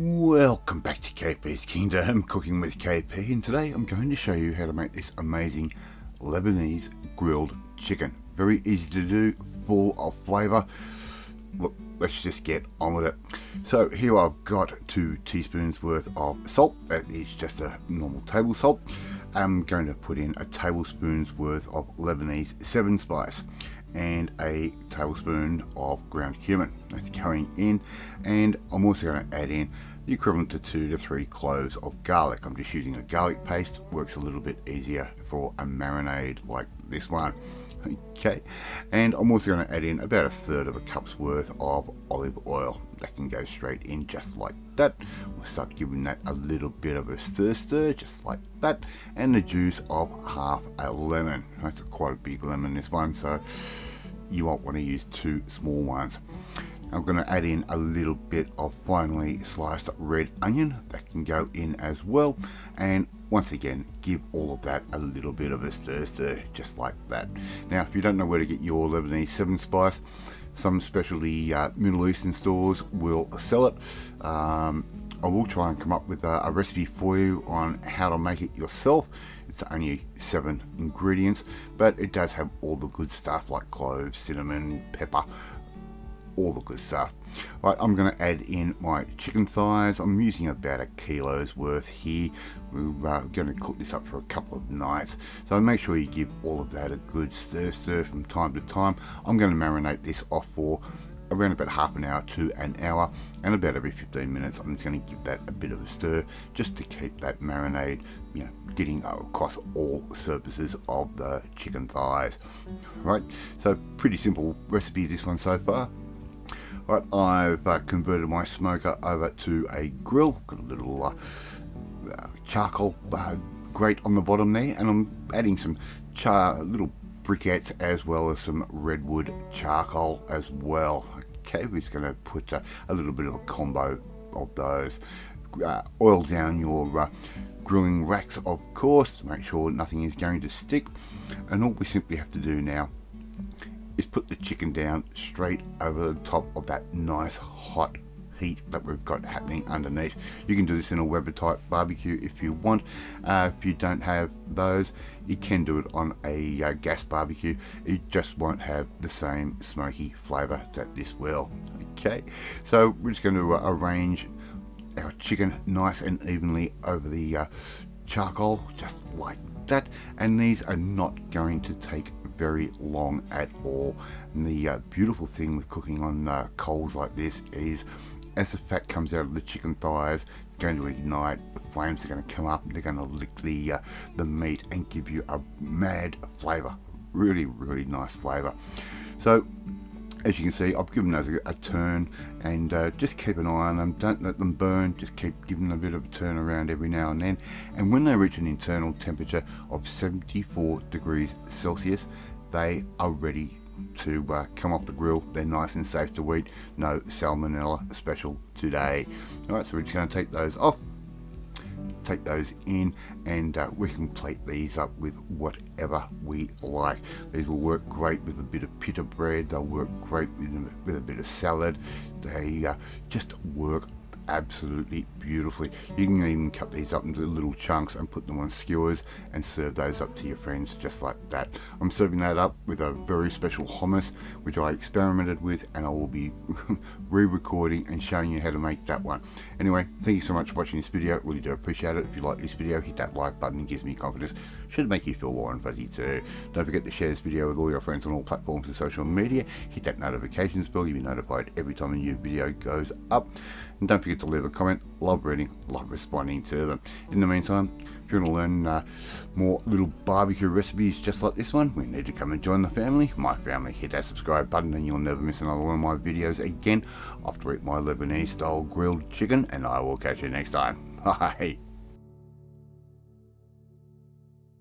Welcome back to KP's Kingdom, Cooking with KP, and today I'm going to show you how to make this amazing Lebanese grilled chicken. Very easy to do, full of flavour. Look, let's just get on with it. So here I've got 2 teaspoons worth of salt. That is just a normal table salt. I'm going to put in a tablespoon's worth of Lebanese 7 spice and a tablespoon of ground cumin. That's going in, and I'm also going to add in the equivalent to 2 to 3 cloves of garlic. I'm just using a garlic paste, works a little bit easier for a marinade like this one. Okay, and I'm also going to add in about 1/3 of a cup's worth of olive oil. That can go straight in just like that. We'll start giving that a little bit of a stir just like that, and the juice of half a lemon. That's quite a big lemon, this one, so you won't want to use 2 small ones. I'm going to add in a little bit of finely sliced red onion. That can go in as well, and once again give all of that a little bit of a stir just like that. Now if you don't know where to get your Lebanese 7 spice, some specialty Middle Eastern stores will sell it. I will try and come up with a recipe for you on how to make it yourself. It's only 7 ingredients, but it does have all the good stuff like cloves, cinnamon, pepper, all the good stuff. Right, I'm going to add in my chicken thighs. I'm using about 1 kilo's worth here. We're going to cook this up for a couple of nights, so make sure you give all of that a good stir from time to time. I'm going to marinate this off for around about half an hour to an hour, and about every 15 minutes I'm just going to give that a bit of a stir just to keep that marinade, you know, getting across all surfaces of the chicken thighs. Right, so pretty simple recipe this one so far. Right, I've converted my smoker over to a grill. Got a little charcoal grate on the bottom there, and I'm adding some little briquettes as well as some redwood charcoal as well. Okay, we're just going to put a little bit of a combo of those. Oil down your grilling racks, of course, to make sure nothing is going to stick. And all we simply have to do now is put the chicken down straight over the top of that nice hot heat that we've got happening underneath. You can do this in a Weber type barbecue if you want. If you don't have those, you can do it on a gas barbecue. It just won't have the same smoky flavour that this will. Okay, so we're just going to arrange our chicken nice and evenly over the charcoal just like that, and these are not going to take very long at all. And the beautiful thing with cooking on coals like this is, as the fat comes out of the chicken thighs, it's going to ignite. The flames are going to come up, they're going to lick the meat and give you a mad flavour. Really nice flavour. So as you can see, I've given those a turn, and just keep an eye on them. Don't let them burn. Just keep giving them a bit of a turn around every now and then. And when they reach an internal temperature of 74 degrees Celsius, they are ready to come off the grill. They're nice and safe to eat. No salmonella special today. Alright, so we're just going to take those off, take those in, and we can plate these up with whatever we like. These will work great with a bit of pita bread. They'll work great with a bit of salad. They just work absolutely beautifully. You can even cut these up into little chunks and put them on skewers and serve those up to your friends just like that. I'm serving that up with a very special hummus which I experimented with, and I will be re-recording and showing you how to make that one. Anyway, thank you so much for watching this video. Really do appreciate it. If you like this video, hit that like button. It gives me confidence. Should make you feel warm and fuzzy too. Don't forget to share this video with all your friends on all platforms and social media. Hit that notifications bell. You'll be notified every time a new video goes up. And don't forget to leave a comment. Love reading, love responding to them. In the meantime, if you want to learn more little barbecue recipes just like this one, we need to come and join the family. My family, hit that subscribe button and you'll never miss another one of my videos again. After eat my Lebanese style grilled chicken, and I will catch you next time. Bye.